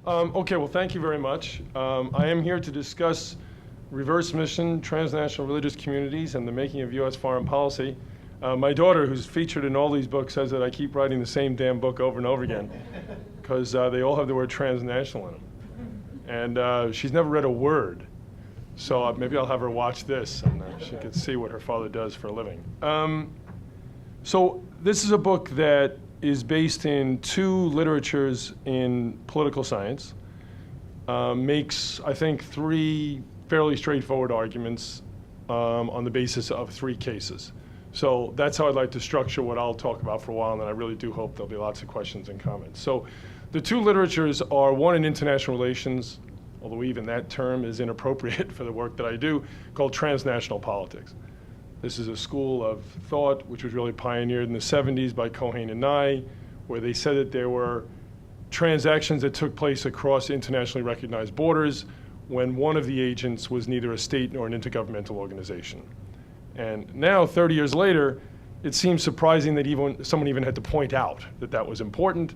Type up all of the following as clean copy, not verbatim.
Okay, well, thank you very much. I am here to discuss reverse mission, transnational religious communities, and the making of U.S. foreign policy. My daughter, who's featured in all these books, says that I keep writing the same damn book over and over again because they all have the word transnational in them. And she's never read a word. So maybe I'll have her watch this and she can see what her father does for a living. So this is a book that is based in two literatures in political science, makes, I think, three fairly straightforward arguments on the basis of three cases. So that's how I'd like to structure what I'll talk about for a while, and then I really do hope there'll be lots of questions and comments. So the two literatures are one in international relations, although even that term is inappropriate for the work that I do, called transnational politics. This is a school of thought which was really pioneered in the 70s by Cohen and Nye, where they said that there were transactions that took place across internationally recognized borders when one of the agents was neither a state nor an intergovernmental organization. And now, 30 years later, it seems surprising that someone even had to point out that that was important,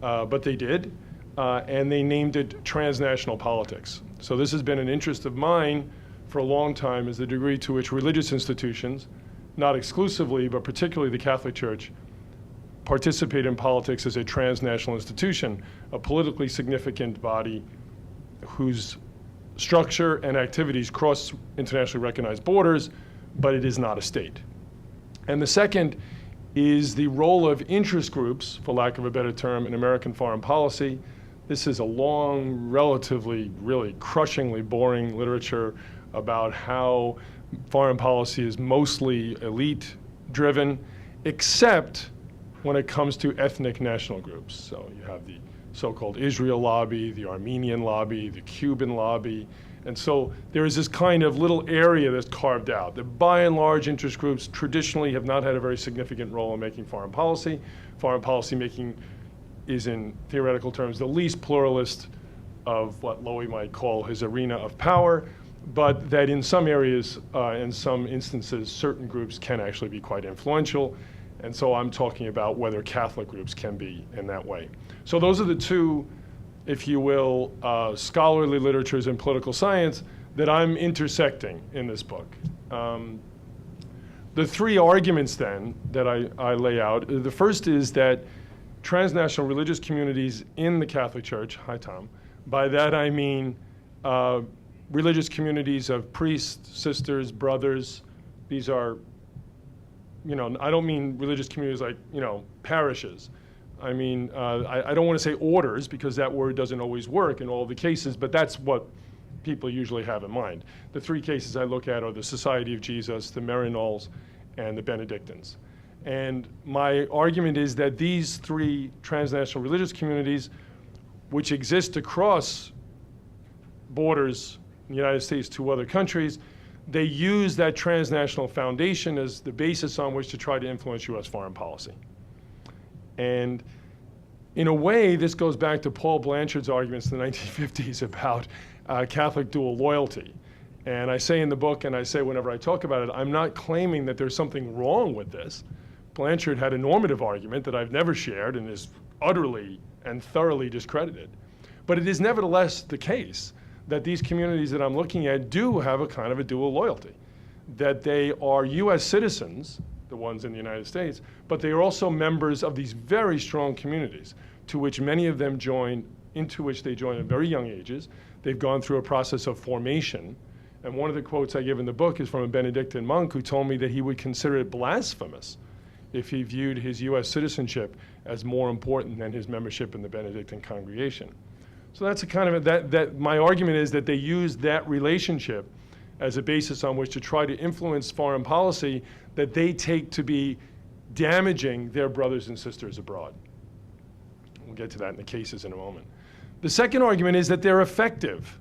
but they did, and they named it transnational politics. So this has been an interest of mine for a long time, is the degree to which religious institutions, not exclusively, but particularly the Catholic Church, participate in politics as a transnational institution, a politically significant body whose structure and activities cross internationally recognized borders, but it is not a state. And the second is the role of interest groups, for lack of a better term, in American foreign policy. This is a long, relatively, really crushingly boring literature about how foreign policy is mostly elite-driven, except when it comes to ethnic national groups. So you have the so-called Israel lobby, the Armenian lobby, the Cuban lobby. And so there is this kind of little area that's carved out. That by and large, interest groups traditionally have not had a very significant role in making foreign policy. Foreign policy making is, in theoretical terms, the least pluralist of what Lowy might call his arena of power, but that in some areas, in some instances, certain groups can actually be quite influential. And so I'm talking about whether Catholic groups can be in that way. So those are the two, if you will, scholarly literatures in political science that I'm intersecting in this book. The three arguments then that I lay out, the first is that transnational religious communities in the Catholic Church, hi Tom, by that I mean religious communities of priests, sisters, brothers. These are, I don't mean religious communities like, parishes. I mean, I don't want to say orders because that word doesn't always work in all the cases, but that's what people usually have in mind. The three cases I look at are the Society of Jesus, the Marinols, and the Benedictines. And my argument is that these three transnational religious communities, which exist across borders in the United States to other countries, they use that transnational foundation as the basis on which to try to influence U.S. foreign policy. And in a way, this goes back to Paul Blanchard's arguments in the 1950s about Catholic dual loyalty. And I say in the book, and I say whenever I talk about it, I'm not claiming that there's something wrong with this. Blanchard had a normative argument that I've never shared and is utterly and thoroughly discredited. But it is nevertheless the case that these communities that I'm looking at do have a kind of a dual loyalty, that they are US citizens, the ones in the United States, but they are also members of these very strong communities to which many of them into which they join at very young ages. They've gone through a process of formation. And one of the quotes I give in the book is from a Benedictine monk who told me that he would consider it blasphemous if he viewed his US citizenship as more important than his membership in the Benedictine congregation. So that's a kind of, my argument is that they use that relationship as a basis on which to try to influence foreign policy that they take to be damaging their brothers and sisters abroad. We'll get to that in the cases in a moment. The second argument is that they're effective.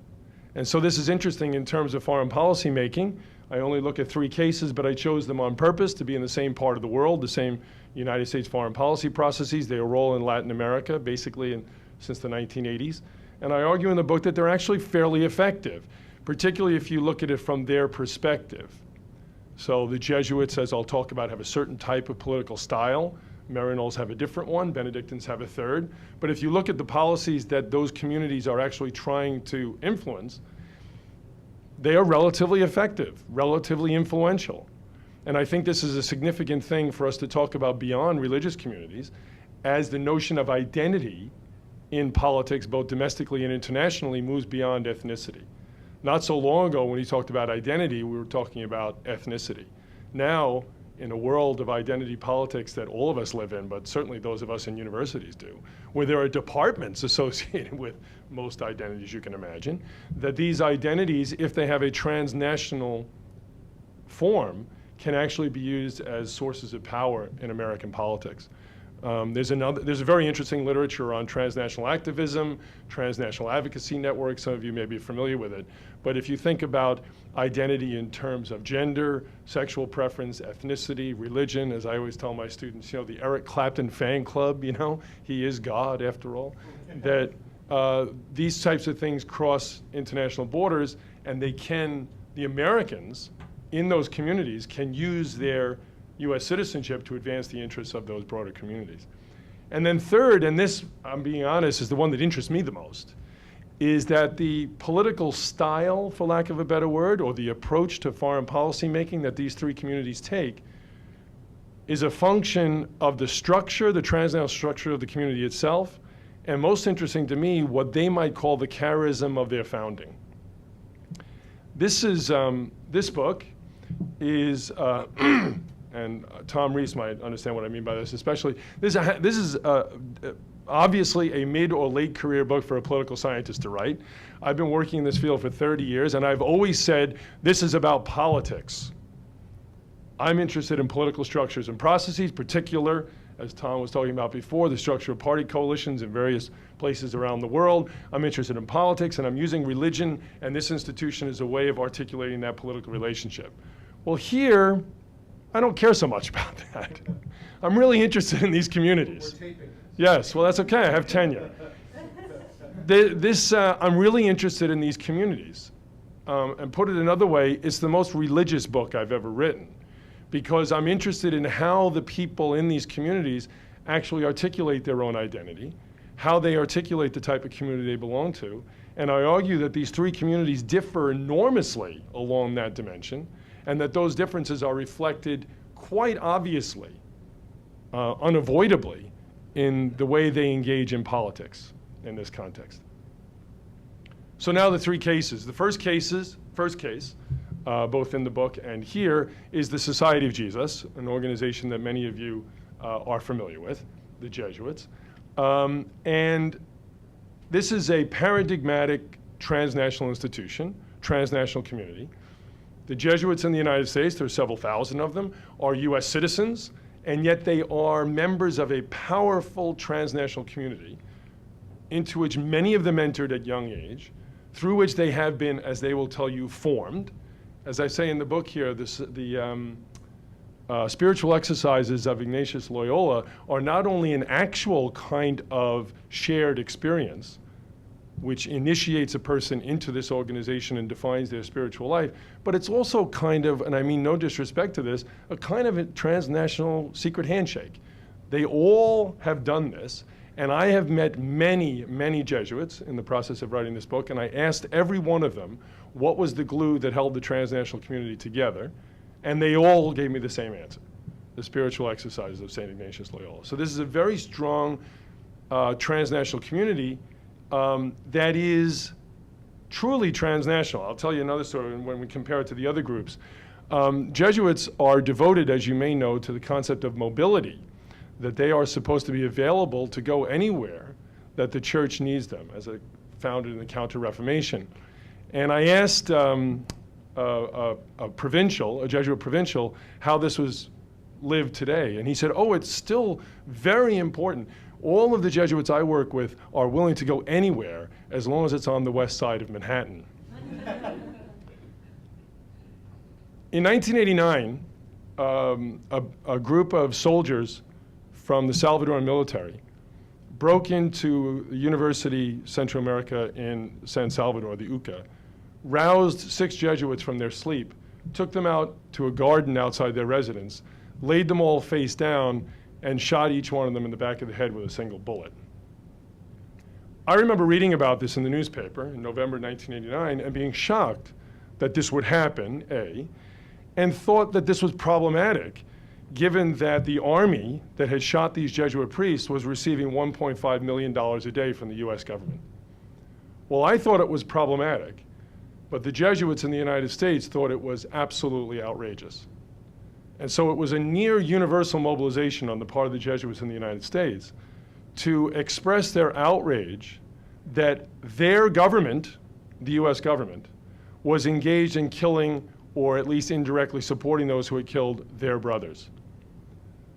And so this is interesting in terms of foreign policy making. I only look at three cases, but I chose them on purpose to be in the same part of the world, the same United States foreign policy processes. They roll in Latin America, basically since the 1980s. And I argue in the book that they're actually fairly effective, particularly if you look at it from their perspective. So the Jesuits, as I'll talk about, have a certain type of political style, Marinols have a different one. Benedictines have a third. But if you look at the policies that those communities are actually trying to influence, they are relatively effective, relatively influential. And I think this is a significant thing for us to talk about beyond religious communities, as the notion of identity in politics, both domestically and internationally, moves beyond ethnicity. Not so long ago, when he talked about identity, we were talking about ethnicity. Now, in a world of identity politics that all of us live in, but certainly those of us in universities do, where there are departments associated with most identities you can imagine, that these identities, if they have a transnational form, can actually be used as sources of power in American politics. There's a very interesting literature on transnational activism, transnational advocacy networks. Some of you may be familiar with it. But if you think about identity in terms of gender, sexual preference, ethnicity, religion, as I always tell my students, the Eric Clapton fan club, he is God after all, that these types of things cross international borders, and the Americans in those communities can use their U.S. citizenship to advance the interests of those broader communities. And then third, and this, I'm being honest, is the one that interests me the most, is that the political style, for lack of a better word, or the approach to foreign policy making that these three communities take is a function of the structure, the transnational structure of the community itself, and most interesting to me, what they might call the charism of their founding. This book is, and Tom Reese might understand what I mean by this especially. This is obviously a mid or late career book for a political scientist to write. I've been working in this field for 30 years, and I've always said this is about politics. I'm interested in political structures and processes, particular, as Tom was talking about before, the structure of party coalitions in various places around the world. I'm interested in politics, and I'm using religion and this institution as a way of articulating that political relationship. Well, here, I don't care so much about that. I'm really interested in these communities. We're taping. Yes, well, that's okay. I have tenure. I'm really interested in these communities. And put it another way, it's the most religious book I've ever written, because I'm interested in how the people in these communities actually articulate their own identity, how they articulate the type of community they belong to. And I argue that these three communities differ enormously along that dimension, and that those differences are reflected quite obviously, unavoidably, in the way they engage in politics in this context. So now the three cases. The first case, both in the book and here, is the Society of Jesus, an organization that many of you are familiar with, the Jesuits. And this is a paradigmatic transnational institution, transnational community. The Jesuits in the United States, there are several thousand of them, are US citizens, and yet they are members of a powerful transnational community into which many of them entered at young age, through which they have been, as they will tell you, formed. As I say in the book here, the spiritual exercises of Ignatius Loyola are not only an actual kind of shared experience, which initiates a person into this organization and defines their spiritual life, but it's also kind of, and I mean no disrespect to this, a kind of a transnational secret handshake. They all have done this, and I have met many, many Jesuits in the process of writing this book, and I asked every one of them what was the glue that held the transnational community together, and they all gave me the same answer: the spiritual exercises of St. Ignatius Loyola. So this is a very strong transnational community that is truly transnational. I'll tell you another story when we compare it to the other groups. Jesuits are devoted, as you may know, to the concept of mobility, that they are supposed to be available to go anywhere that the church needs them, as founded in the Counter-Reformation. And I asked a Jesuit provincial, how this was lived today. And he said, oh, it's still very important. All of the Jesuits I work with are willing to go anywhere as long as it's on the west side of Manhattan. In 1989, a group of soldiers from the Salvadoran military broke into the University Central America in San Salvador, the UCA, roused 6 Jesuits from their sleep, took them out to a garden outside their residence, laid them all face down, and shot each one of them in the back of the head with a single bullet. I remember reading about this in the newspaper in November 1989 and being shocked that this would happen, A, and thought that this was problematic, given that the army that had shot these Jesuit priests was receiving $1.5 million a day from the US government. Well, I thought it was problematic, but the Jesuits in the United States thought it was absolutely outrageous. And so it was a near universal mobilization on the part of the Jesuits in the United States to express their outrage that their government, the US government, was engaged in killing or at least indirectly supporting those who had killed their brothers.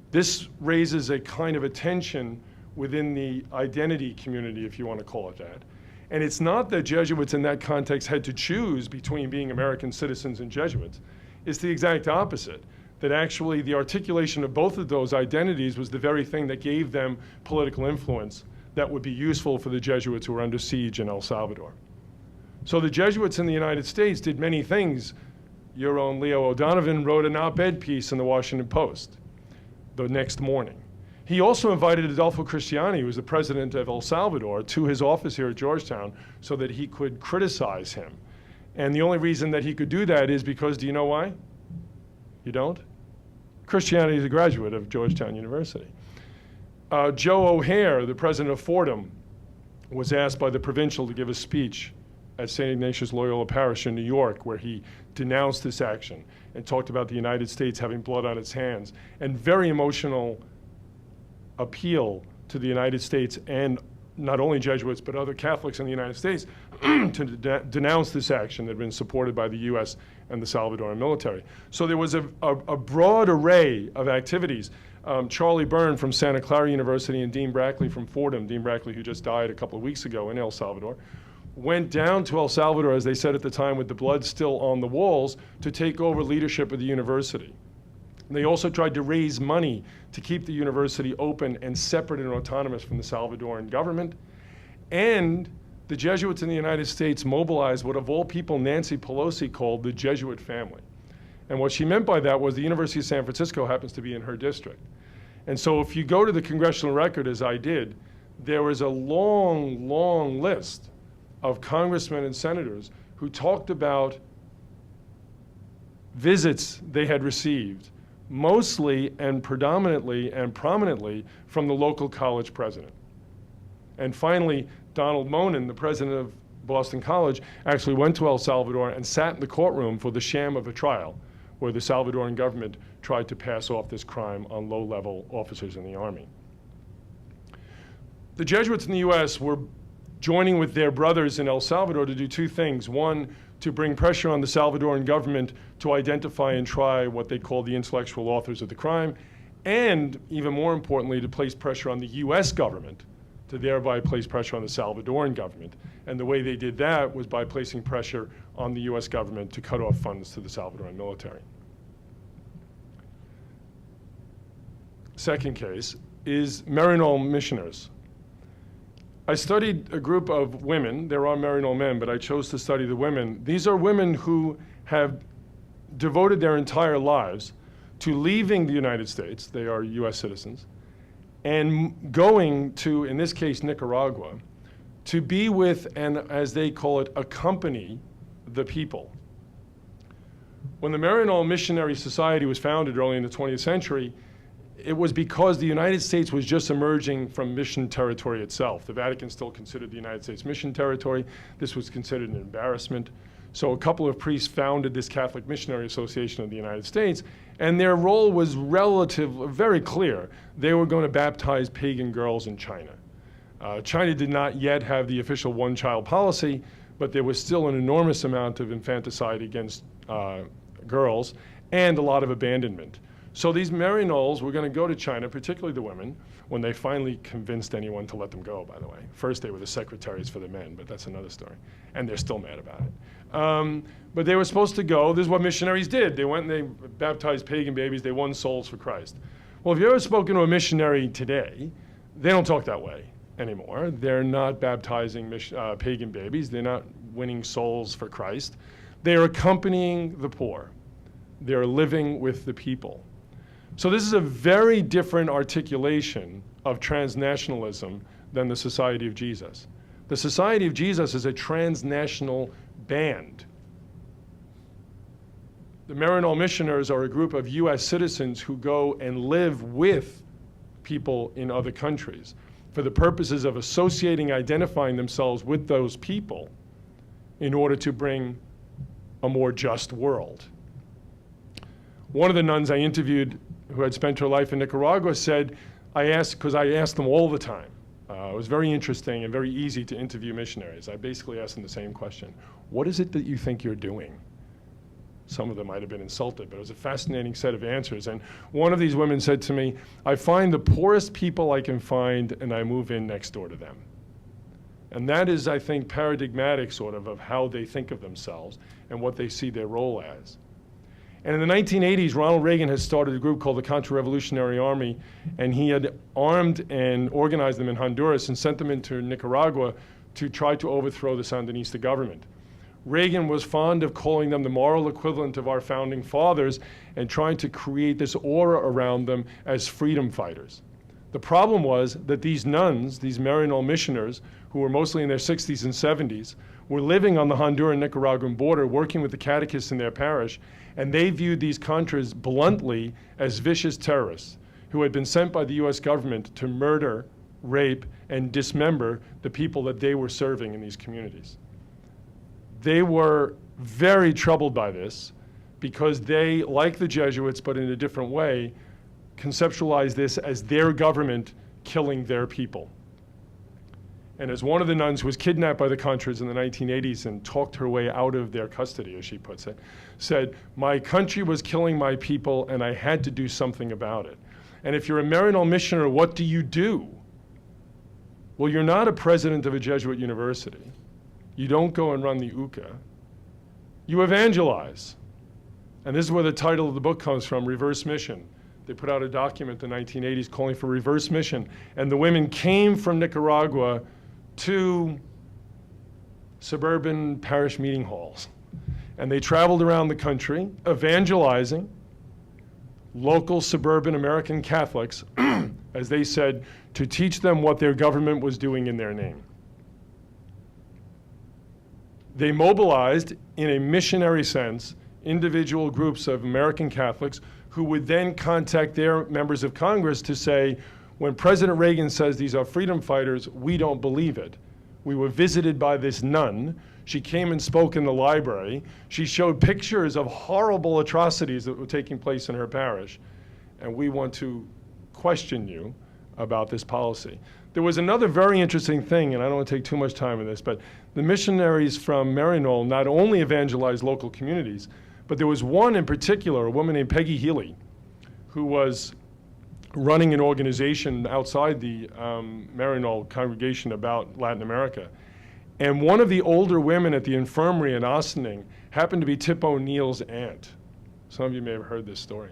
This raises a kind of a tension within the identity community, if you want to call it that. And it's not that Jesuits in that context had to choose between being American citizens and Jesuits. It's the exact opposite, that actually the articulation of both of those identities was the very thing that gave them political influence that would be useful for the Jesuits who were under siege in El Salvador. So the Jesuits in the United States did many things. Your own Leo O'Donovan wrote an op-ed piece in the Washington Post the next morning. He also invited Adolfo Cristiani, who was the president of El Salvador, to his office here at Georgetown so that he could criticize him. And the only reason that he could do that is because, do you know why? You don't? Cristiani is a graduate of Georgetown University. Joe O'Hare, the president of Fordham, was asked by the provincial to give a speech at St. Ignatius Loyola Parish in New York, where he denounced this action and talked about the United States having blood on its hands, and very emotional appeal to the United States and not only Jesuits but other Catholics in the United States to denounce this action that had been supported by the US and the Salvadoran military. So there was a broad array of activities. Charlie Byrne from Santa Clara University and Dean Berkley from Fordham, Dean Berkley who just died a couple of weeks ago in El Salvador, went down to El Salvador, as they said at the time, with the blood still on the walls, to take over leadership of the university. And they also tried to raise money to keep the university open and separate and autonomous from the Salvadoran government. And the Jesuits in the United States mobilized what, of all people, Nancy Pelosi called the Jesuit family. And what she meant by that was the University of San Francisco happens to be in her district. And so if you go to the congressional record, as I did, there was a long, long list of congressmen and senators who talked about visits they had received, mostly and predominantly and prominently from the local college president. And finally, Donald Monin, the president of Boston College, actually went to El Salvador and sat in the courtroom for the sham of a trial where the Salvadoran government tried to pass off this crime on low-level officers in the army. The Jesuits in the US were joining with their brothers in El Salvador to do two things. One, to bring pressure on the Salvadoran government to identify and try what they call the intellectual authors of the crime, and even more importantly, to place pressure on the US government to thereby place pressure on the Salvadoran government. And the way they did that was by placing pressure on the US government to cut off funds to the Salvadoran military. Second case is Marinol Missioners. I studied a group of women. There are Marinol men, but I chose to study the women. These are women who have devoted their entire lives to leaving the United States. They are US citizens, and going to, in this case, Nicaragua, to be with and, as they call it, accompany the people. When the Marinol Missionary Society was founded early in the 20th century, it was because the United States was just emerging from mission territory itself. The Vatican still considered the United States mission territory. This was considered an embarrassment. So a couple of priests founded this Catholic Missionary Association of the United States, and their role was very clear. They were going to baptize pagan girls in China. China did not yet have the official one-child policy, but there was still an enormous amount of infanticide against girls and a lot of abandonment. So these Marinols were going to go to China, particularly the women, when they finally convinced anyone to let them go, by the way. First, they were the secretaries for the men, but that's another story. And they're still mad about it. But they were supposed to go. This is what missionaries did. They went and they baptized pagan babies. They won souls for Christ. Well, if you've ever spoken to a missionary today, they don't talk that way anymore. They're not baptizing pagan babies. They're not winning souls for Christ. They're accompanying the poor. They're living with the people. So this is a very different articulation of transnationalism than the Society of Jesus. The Society of Jesus is a transnational band. The Marinol Missioners are a group of US citizens who go and live with people in other countries for the purposes of associating, identifying themselves with those people in order to bring a more just world. One of the nuns I interviewed who had spent her life in Nicaragua said, because I asked them all the time. It was very interesting and very easy to interview missionaries. I basically asked them the same question. What is it that you think you're doing? Some of them might have been insulted, but it was a fascinating set of answers. And one of these women said to me, I find the poorest people I can find and I move in next door to them. And that is, I think, paradigmatic sort of how they think of themselves and what they see their role as. And in the 1980s, Ronald Reagan had started a group called the Contra-Revolutionary Army, and he had armed and organized them in Honduras and sent them into Nicaragua to try to overthrow the Sandinista government. Reagan was fond of calling them the moral equivalent of our founding fathers and trying to create this aura around them as freedom fighters. The problem was that these nuns, these Marinol Missioners, who were mostly in their 60s and 70s, were living on the Honduran-Nicaraguan border, working with the catechists in their parish, and they viewed these Contras bluntly as vicious terrorists who had been sent by the US government to murder, rape, and dismember the people that they were serving in these communities. They were very troubled by this because they, like the Jesuits, but in a different way, conceptualized this as their government killing their people. And as one of the nuns who was kidnapped by the Contras in the 1980s and talked her way out of their custody, as she puts it, said, my country was killing my people and I had to do something about it. And if you're a Marinol missioner, what do you do? Well, you're not a president of a Jesuit university. You don't go and run the UCA. You evangelize. And this is where the title of the book comes from, Reverse Mission. They put out a document in the 1980s calling for reverse mission. And the women came from Nicaragua to suburban parish meeting halls. And they traveled around the country evangelizing local suburban American Catholics, as they said, to teach them what their government was doing in their name. They mobilized, in a missionary sense, individual groups of American Catholics who would then contact their members of Congress to say, when President Reagan says these are freedom fighters, we don't believe it. We were visited by this nun. She came and spoke in the library. She showed pictures of horrible atrocities that were taking place in her parish. And we want to question you about this policy. There was another very interesting thing, and I don't want to take too much time on this, but the missionaries from Marinol not only evangelized local communities, but there was one in particular, a woman named Peggy Healy, who was running an organization outside the Marinol congregation about Latin America. And one of the older women at the infirmary in Ossining happened to be Tip O'Neill's aunt. Some of you may have heard this story.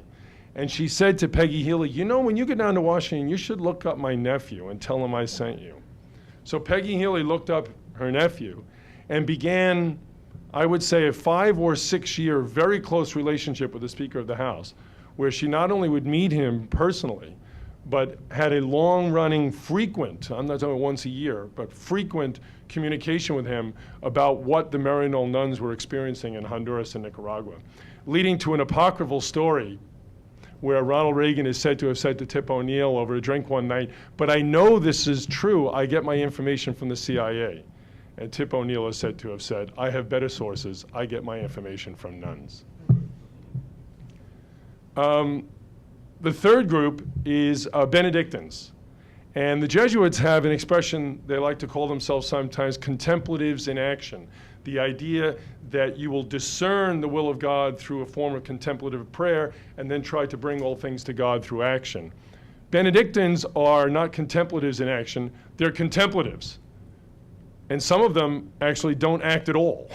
And she said to Peggy Healy, you know, when you get down to Washington, you should look up my nephew and tell him I sent you. So Peggy Healy looked up her nephew and began, I would say, a 5 or 6 year very close relationship with the Speaker of the House, where she not only would meet him personally, but had a long-running, frequent, I'm not talking once a year, but frequent communication with him about what the Marinol nuns were experiencing in Honduras and Nicaragua, leading to an apocryphal story where Ronald Reagan is said to have said to Tip O'Neill over a drink one night, but I know this is true, I get my information from the CIA. And Tip O'Neill is said to have said, I have better sources, I get my information from nuns. The third group is Benedictines. And the Jesuits have an expression, they like to call themselves sometimes contemplatives in action. The idea that you will discern the will of God through a form of contemplative prayer and then try to bring all things to God through action. Benedictines are not contemplatives in action, they're contemplatives. And some of them actually don't act at all.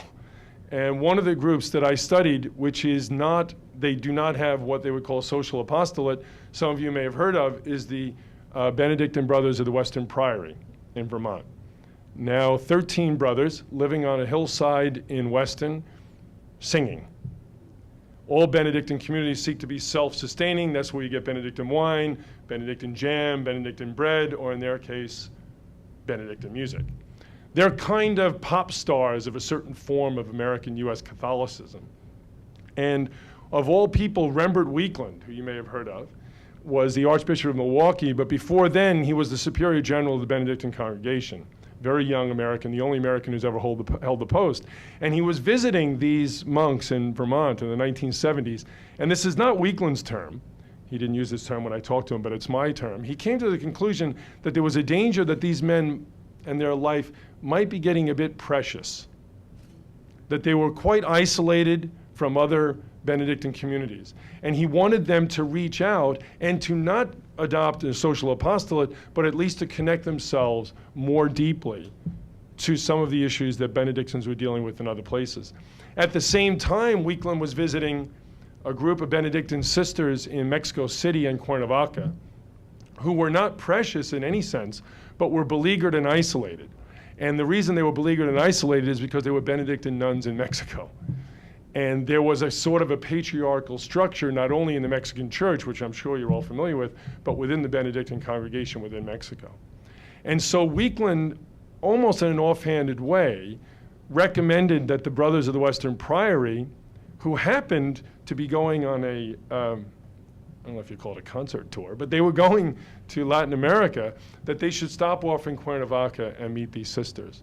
And one of the groups that I studied, which is not, they do not have what they would call social apostolate, some of you may have heard of, is the Benedictine Brothers of the Western Priory in Vermont. Now 13 brothers living on a hillside in Weston, singing. All Benedictine communities seek to be self-sustaining. That's where you get Benedictine wine, Benedictine jam, Benedictine bread, or in their case, Benedictine music. They're kind of pop stars of a certain form of American U.S. Catholicism. And of all people, Rembert Weekland, who you may have heard of, was the Archbishop of Milwaukee, but before then, he was the Superior General of the Benedictine Congregation. Very young American, the only American who's ever held the post. And he was visiting these monks in Vermont in the 1970s. And this is not Weekland's term. He didn't use this term when I talked to him, but it's my term. He came to the conclusion that there was a danger that these men and their life might be getting a bit precious, that they were quite isolated from other Benedictine communities. And he wanted them to reach out and to not adopt a social apostolate, but at least to connect themselves more deeply to some of the issues that Benedictines were dealing with in other places. At the same time, Weekland was visiting a group of Benedictine sisters in Mexico City and Cuernavaca who were not precious in any sense, but were beleaguered and isolated. And the reason they were beleaguered and isolated is because they were Benedictine nuns in Mexico. And there was a sort of a patriarchal structure, not only in the Mexican church, which I'm sure you're all familiar with, but within the Benedictine congregation within Mexico. And so Weekland, almost in an offhanded way, recommended that the Brothers of the Western Priory, who happened to be going on a, I don't know if you call it a concert tour, but they were going to Latin America, that they should stop off in Cuernavaca and meet these sisters.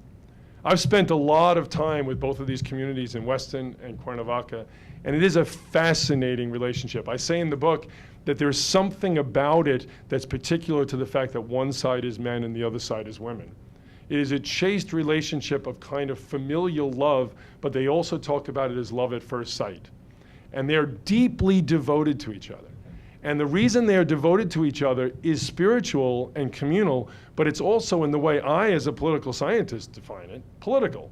I've spent a lot of time with both of these communities in Weston and Cuernavaca, and it is a fascinating relationship. I say in the book that there's something about it that's particular to the fact that one side is men and the other side is women. It is a chaste relationship of kind of familial love, but they also talk about it as love at first sight. And they're deeply devoted to each other. And the reason they are devoted to each other is spiritual and communal, but it's also in the way I, as a political scientist, define it, political.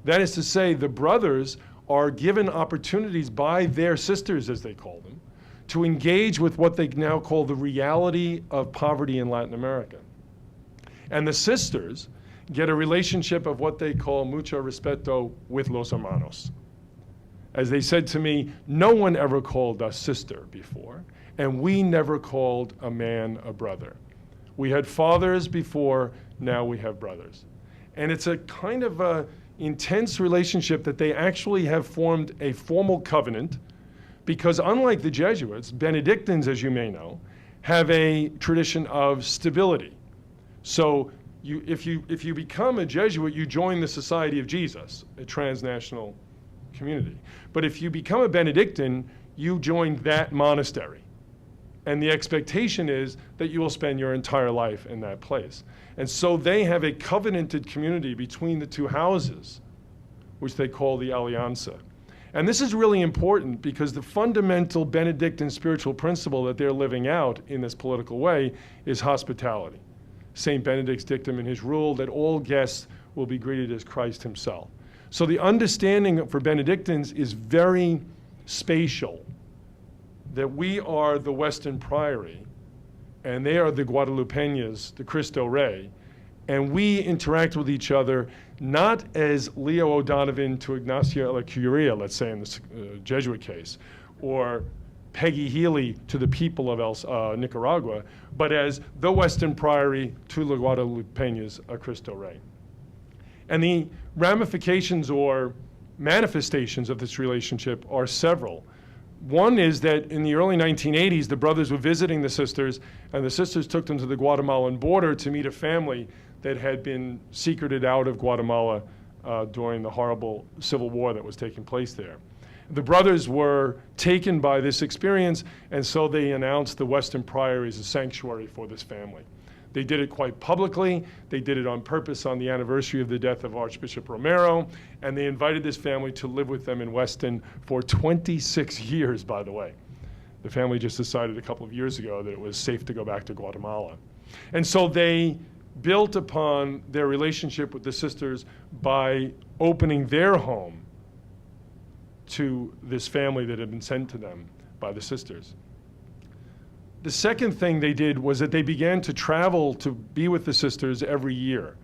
That is to say, the brothers are given opportunities by their sisters, as they call them, to engage with what they now call the reality of poverty in Latin America. And the sisters get a relationship of what they call mucho respeto with los hermanos. As they said to me, no one ever called us sister before, and we never called a man a brother. We had fathers before, now we have brothers. And it's a kind of a intense relationship that they actually have formed a formal covenant, because unlike the Jesuits, Benedictines, as you may know, have a tradition of stability. So if you become a Jesuit, you join the Society of Jesus, a transnational community. But if you become a Benedictine, you join that monastery. And the expectation is that you will spend your entire life in that place. And so they have a covenanted community between the two houses, which they call the Alianza. And this is really important because the fundamental Benedictine spiritual principle that they're living out in this political way is hospitality. St. Benedict's dictum in his rule that all guests will be greeted as Christ himself. So the understanding for Benedictines is very spatial, that we are the Western Priory, and they are the Guadalupeñas, the Cristo Rey, and we interact with each other not as Leo O'Donovan to Ignacio de la Curia, let's say in the Jesuit case, or Peggy Healy to the people of Nicaragua, but as the Western Priory to the Guadalupeñas, a Cristo Rey. And the ramifications or manifestations of this relationship are several. One is that in the early 1980s, the brothers were visiting the sisters, and the sisters took them to the Guatemalan border to meet a family that had been secreted out of Guatemala during the horrible civil war that was taking place there. The brothers were taken by this experience, and so they announced the Western Priory as a sanctuary for this family. They did it quite publicly. They did it on purpose on the anniversary of the death of Archbishop Romero, and they invited this family to live with them in Weston for 26 years, by the way. The family just decided a couple of years ago that it was safe to go back to Guatemala. And so they built upon their relationship with the sisters by opening their home to this family that had been sent to them by the sisters. The second thing they did was that they began to travel to be with the sisters every year.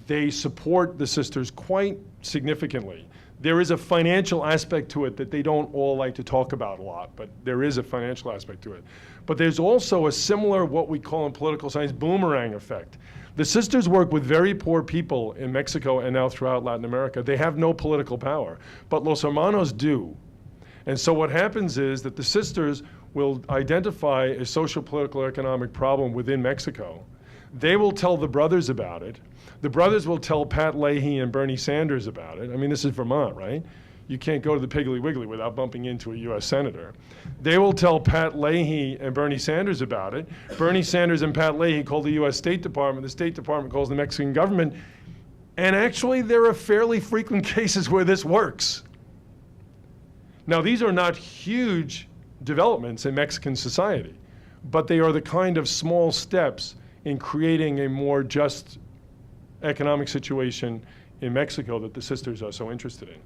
They support the sisters quite significantly. There is a financial aspect to it that they don't all like to talk about a lot, but there is a financial aspect to it. But there's also a similar, what we call in political science, boomerang effect. The sisters work with very poor people in Mexico and now throughout Latin America. They have no political power, but Los Hermanos do. And so what happens is that the sisters will identify a social, political, economic problem within Mexico. They will tell the brothers about it. The brothers will tell Pat Leahy and Bernie Sanders about it. I mean, this is Vermont, right? You can't go to the Piggly Wiggly without bumping into a US senator. They will tell Pat Leahy and Bernie Sanders about it. Bernie Sanders and Pat Leahy call the US State Department. The State Department calls the Mexican government. And actually, there are fairly frequent cases where this works. Now, these are not huge developments in Mexican society, but they are the kind of small steps in creating a more just economic situation in Mexico that the sisters are so interested in.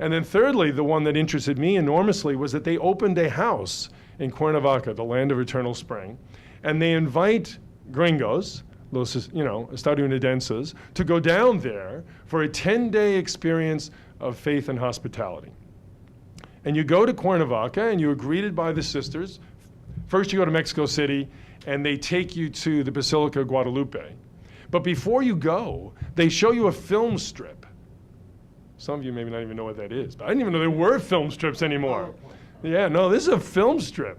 And then thirdly, the one that interested me enormously was that they opened a house in Cuernavaca, the land of eternal spring, and they invite gringos, los, estadounidenses, to go down there for a 10-day experience of faith and hospitality. And you go to Cuernavaca and you are greeted by the sisters. First you go to Mexico City and they take you to the Basilica of Guadalupe. But before you go, they show you a film strip. Some of you maybe not even know what that is, but I didn't even know there were film strips anymore. Yeah, no, this is a film strip.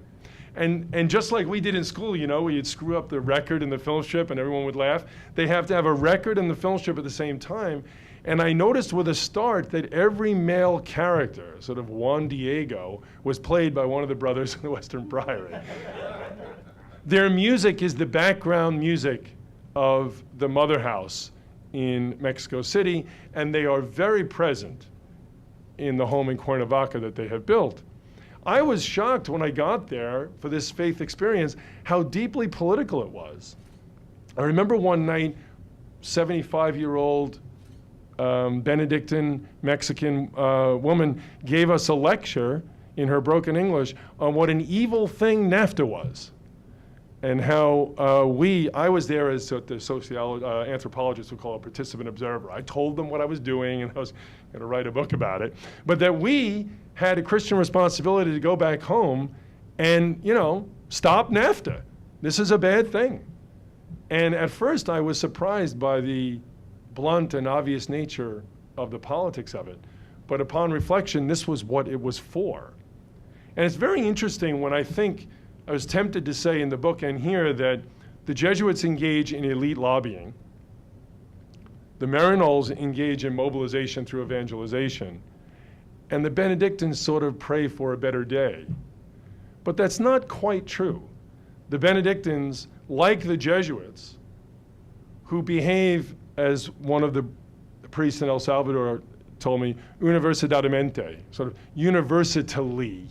And just like we did in school, you know, where you'd screw up the record in the film strip and everyone would laugh, they have to have a record and the film strip at the same time. And I noticed with a start that every male character, sort of Juan Diego, was played by one of the brothers in the Western Priory. Their music is the background music of the mother house in Mexico City, and they are very present in the home in Cuernavaca that they have built. I was shocked when I got there for this faith experience how deeply political it was. I remember one night, 75-year-old Benedictine Mexican woman gave us a lecture in her broken English on what an evil thing NAFTA was. And how I was there as the anthropologists would call a participant observer. I told them what I was doing and I was going to write a book about it. But that we had a Christian responsibility to go back home and, you know, stop NAFTA. This is a bad thing. And at first I was surprised by the blunt and obvious nature of the politics of it. But upon reflection, this was what it was for. And it's very interesting when I was tempted to say in the book and here that the Jesuits engage in elite lobbying, the Marinols engage in mobilization through evangelization, and the Benedictines sort of pray for a better day. But that's not quite true. The Benedictines, like the Jesuits, who behave as one of the priests in El Salvador told me, universidadmente, sort of universally.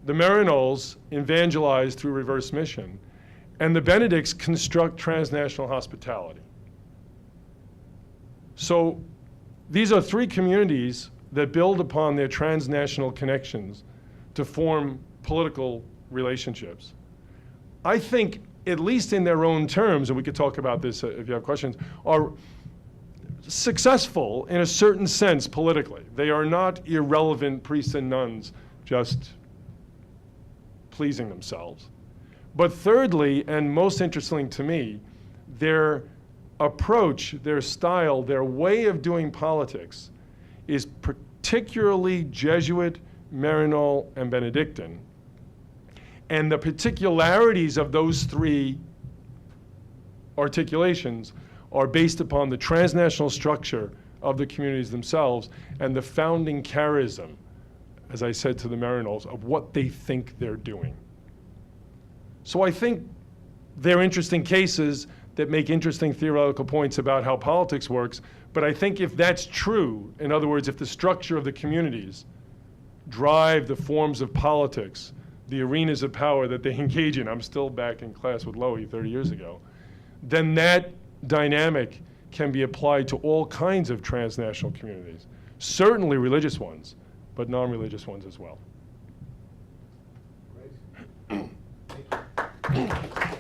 The Marinols evangelize through reverse mission, and the Benedicts construct transnational hospitality. So these are three communities that build upon their transnational connections to form political relationships. I think, at least in their own terms, and we could talk about this if you have questions, are successful in a certain sense politically. They are not irrelevant priests and nuns just pleasing themselves. But thirdly, and most interesting to me, their approach, their style, their way of doing politics is particularly Jesuit, Marinol, and Benedictine. And the particularities of those three articulations are based upon the transnational structure of the communities themselves and the founding charism, as I said to the Marinols, of what they think they're doing. So I think they're interesting cases that make interesting theoretical points about how politics works, but I think if that's true, in other words, if the structure of the communities drive the forms of politics, the arenas of power that they engage in, I'm still back in class with Lowy 30 years ago, then that dynamic can be applied to all kinds of transnational communities, certainly religious ones, but non-religious ones as well. Great. Thank you.